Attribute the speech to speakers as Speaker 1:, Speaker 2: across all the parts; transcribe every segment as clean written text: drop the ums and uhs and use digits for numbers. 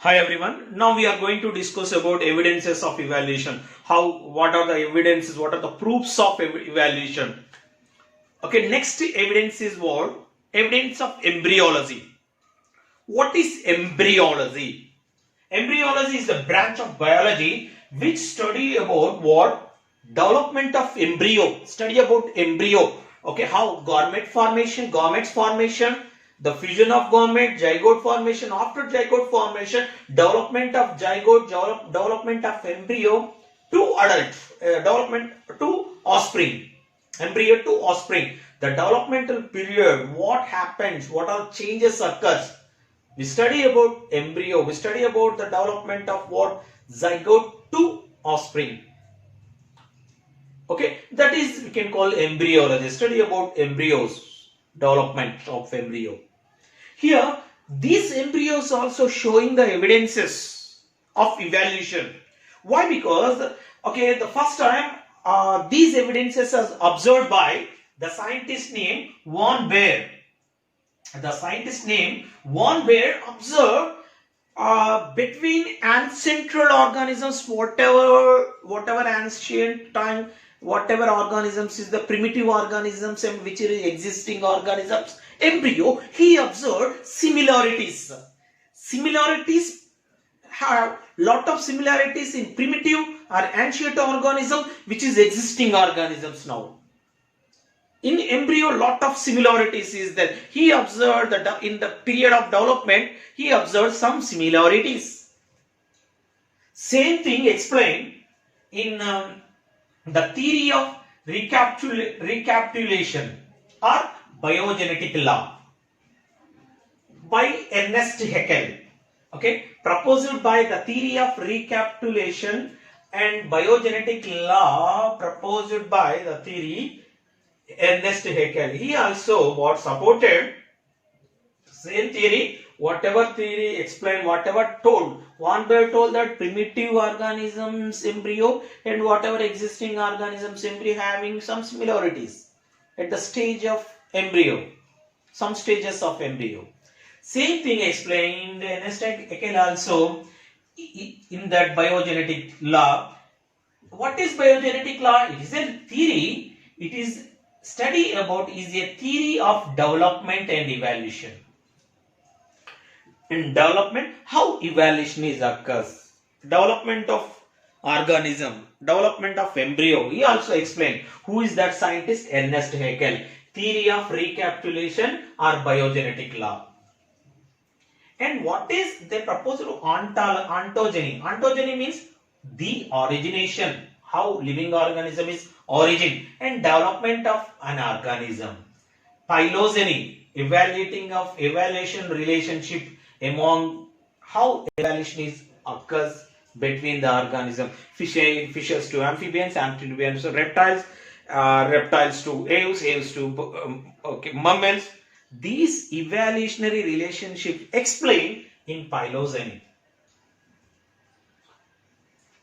Speaker 1: Hi everyone. Now we are going to discuss about evidences of evaluation. What are the evidences? What are the proofs of evaluation? Okay, next evidence is what? Evidence of embryology. What is embryology? Embryology is a branch of biology which study about what? Development of embryo. Study about embryo. Okay, how gametes formation, the fusion of gamete, zygote formation, after zygote formation, development of zygote, development of embryo to adult, development to offspring, embryo to offspring. The developmental period, what happens, what are changes occurs. We study about embryo, we study about the development of what? Zygote to offspring. Okay, that is we can call embryology, study about embryos, development of embryo. Here, these embryos also showing the evidences of evaluation. Why? Because, okay, the first time these evidences are observed by the scientist named Von Baer. The scientist named Von Baer observed between ancestral organisms, whatever ancient time, whatever organisms is the primitive organisms and which are existing organisms, embryo, he observed similarities. Similarities have lot of similarities in primitive or ancient organism which is existing organisms now. In embryo, lot of similarities is there. He observed that in the period of development, he observed some similarities. Same thing explained in the theory of recapitulation or biogenetic law by Ernest Haeckel. Okay, proposed by the theory of recapitulation and biogenetic law proposed by the theory Ernest Haeckel. He also what supported same theory, whatever theory explained, whatever told. Von Baer told that primitive organisms embryo and whatever existing organisms embryo having some similarities at the stage of embryo, some stages of embryo. Same thing explained Ernest Haeckel also in that biogenetic law. What is biogenetic law? It is a theory. It is study about is a theory of development and evaluation. In development, how evaluation is occurs. Development of organism, development of embryo. He also explained who is that scientist? Ernest Haeckel. Theory of recapitulation or biogenetic law. And what is they propose to ontogeny? Ontogeny means the origination, how living organism is origin and development of an organism. Phylogeny, evaluation relationship among how evaluation is occurs between the organism. Fishes to amphibians, amphibians to reptiles, reptiles to aves to mammals. These evolutionary relationship explained in phylogeny.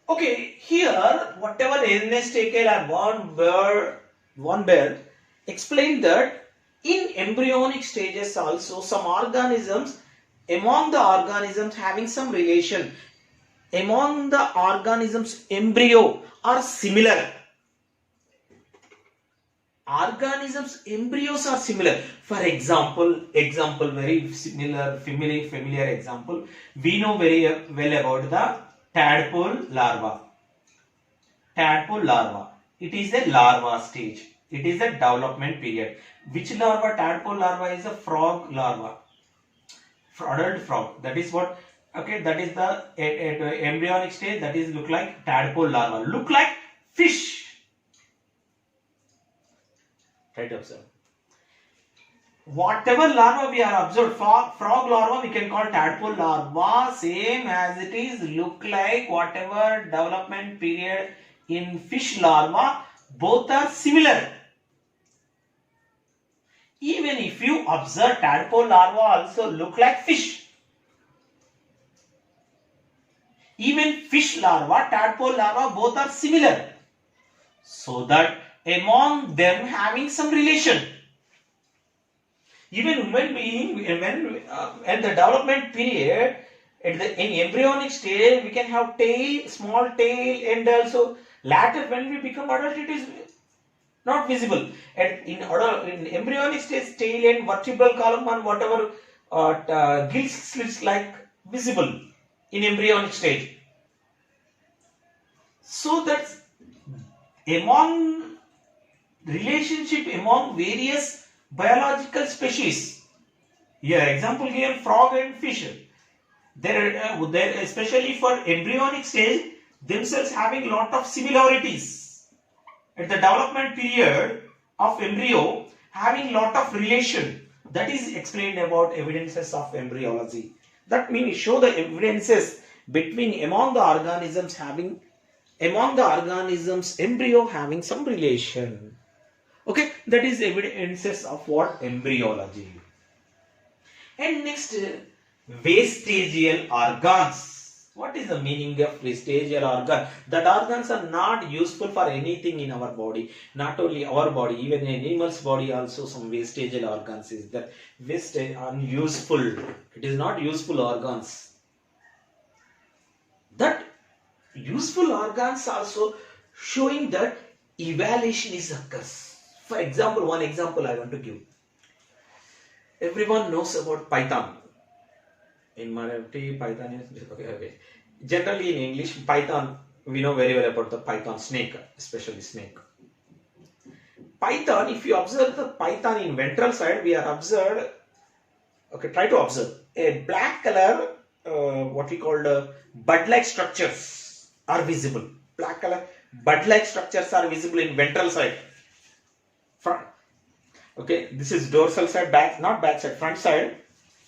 Speaker 1: Okay, here whatever Ernest Haeckel or Von Baer explained that in embryonic stages also some organisms, among the organisms having some relation, among the organisms embryo are similar. Organisms embryos are similar. For example, very familiar example. We know very well about the tadpole larva. Tadpole larva. It is a larva stage. It is a development period. Which larva? Tadpole larva is a frog larva. Adult frog. That is what. Okay, that is the embryonic stage. That is look like tadpole larva. Look like fish. Try to observe. Whatever larva we are observed, frog larva we can call tadpole larva, same as it is, look like whatever development period in fish larva, both are similar. Even if you observe tadpole larva also look like fish. Even fish larva, tadpole larva, both are similar. So that among them having some relation. Even human being, when at the development period, In embryonic stage, we can have tail, small tail, and also later when we become adult, it is not visible. And in embryonic stage, tail and vertebral column and whatever gill slits like visible in embryonic stage. So that's among relationship among various biological species. Here, example here, frog and fish. They're especially for embryonic stage, themselves having lot of similarities. At the development period of embryo, having lot of relation. That is explained about evidences of embryology. That means show the evidences between among the organisms embryo having some relation. Okay, that is evidences of what? Embryology. And next, vestigial organs. What is the meaning of vestigial organ? That organs are not useful for anything in our body. Not only our body, even animal's body also some vestigial organs is there. Unuseful. It is not useful organs. That useful organs also showing that evaluation is occurs. For example, one example I want to give. Everyone knows about python. In Marathi, python is okay. Generally in English, python, we know very well about the python snake, especially snake. Python, if you observe the python in ventral side, we are observed. Okay, try to observe a black color. What we call the bud-like structures are visible. Black color bud-like structures are visible in ventral side. Front. Okay, this is dorsal side, back, not back side, front side.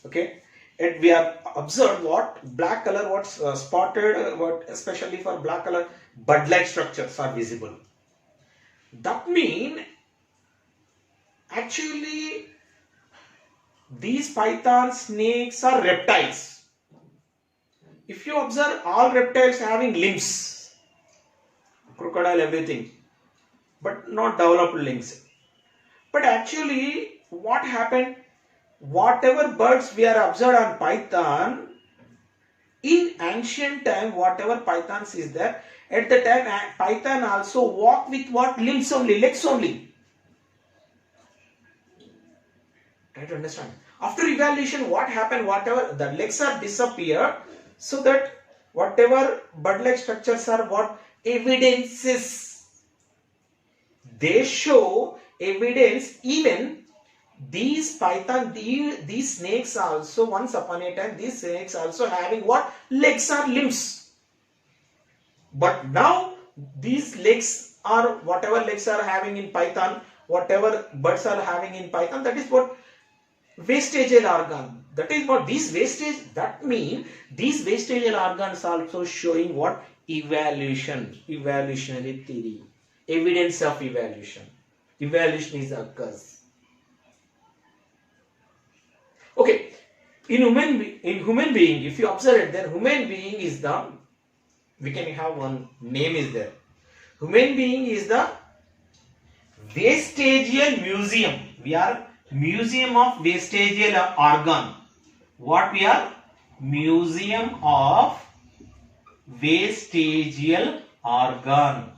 Speaker 1: Okay, and we have observed what black color, what's spotted, what especially for black color, bud-like structures are visible. That means actually these python snakes are reptiles. If you observe all reptiles having limbs, crocodile, everything, but not developed limbs. But actually, what happened? Whatever birds we are observed on python, in ancient time, whatever pythons is there, at the time python also walk with what? Limbs only, legs only. Try to understand. After evaluation, what happened? Whatever the legs are disappeared, so that whatever bud-like structures are what? Evidences. They show evidence. Even these python, these snakes also, once upon a time, these snakes also having what? Legs or limbs. But now these legs are, whatever legs are having in python, whatever birds are having in python, that is what? Vestigial organ. That is what these vestige, that means these vestigial organs also showing what? Evaluation, evolutionary theory, evidence of evaluation. Evaluation is occurs. Okay, in human being, if you observe it, then human being is the, we can have one name is there. Human being is the vestigial museum. We are museum of vestigial organ. What we are? Museum of vestigial organ.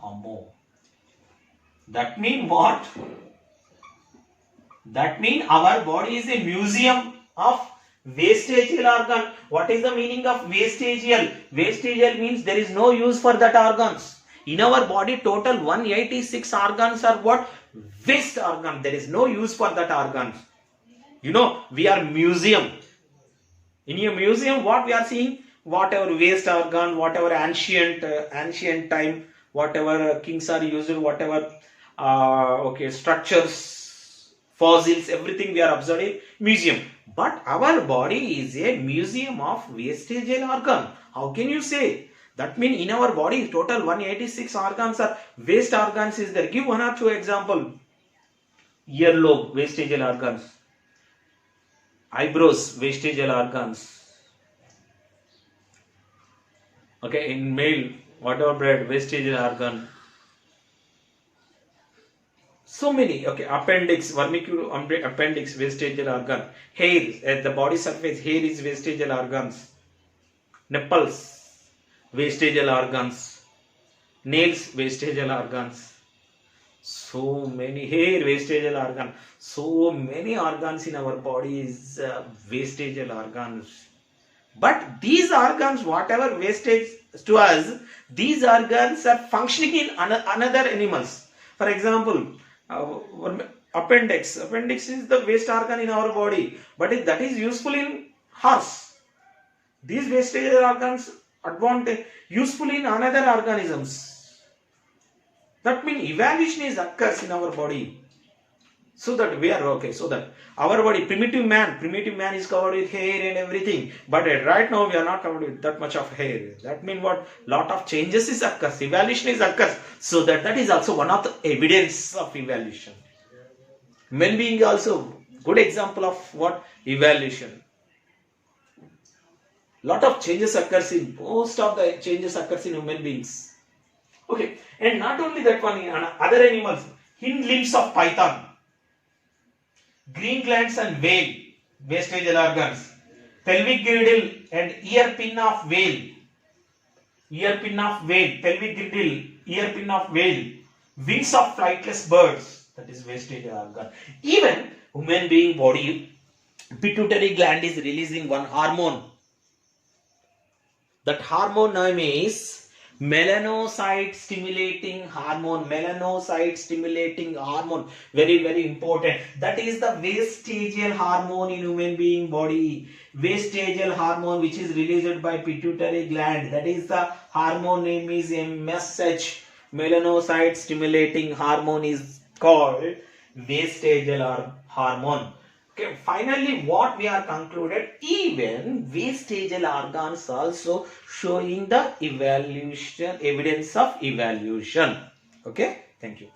Speaker 1: That means what? That means our body is a museum of vestigial organ. What is the meaning of vestigial? Vestigial means there is no use for that organs. In our body, total 186 organs are what? Waste organ. There is no use for that organs. You know, we are museum. In a museum, what we are seeing? Whatever waste organ, whatever ancient time, whatever kings are used, whatever structures, fossils, everything we are observing museum. But our body is a museum of vestigial organ. How can you say? That means in our body, total 186 organs are waste organs is there. Give one or two example. Earlobe, vestigial organs. Eyebrows, vestigial organs. Okay, in male, whatever bread, vestigial organ. So many. Okay, appendix, vermiculum appendix, vestigial organ. Hair, at the body surface, hair is vestigial organs. nipples, vestigial organs, nails, vestigial organs, so many hair, vestigial organ, so many organs in our body is vestigial organs. But these organs, whatever wastage to us, these organs are functioning in another animals. For example, appendix. Appendix is the waste organ in our body, but that is useful in horse. These wastage organs advantage useful in another organisms. That means evaluation is occurs in our body. So that we are okay, so that our body, primitive man is covered with hair and everything, but right now we are not covered with that much of hair. That means what? Lot of changes is occurs, evaluation is occurs, so that is also one of the evidence of evaluation. Men being also good example of what? Evaluation. Lot of changes occurs in, most of the changes occurs in human beings. Okay, and not only that one, in other animals, hind limbs of python, green glands and whale, vestigial organs, pelvic girdle and ear pin of whale, pelvic girdle, ear pin of whale, wings of flightless birds, that is vestigial organ. Even human being body, pituitary gland is releasing one hormone. That hormone name is melanocyte stimulating hormone. Very, very important. That is the vestigial hormone in human being body. Vestigial hormone which is released by pituitary gland. That is the hormone name is MSH. Melanocyte stimulating hormone is called vestigial hormone. Okay, finally what we are concluded, even vestigial organs also showing the evaluation, evidence of evaluation. Okay, thank you.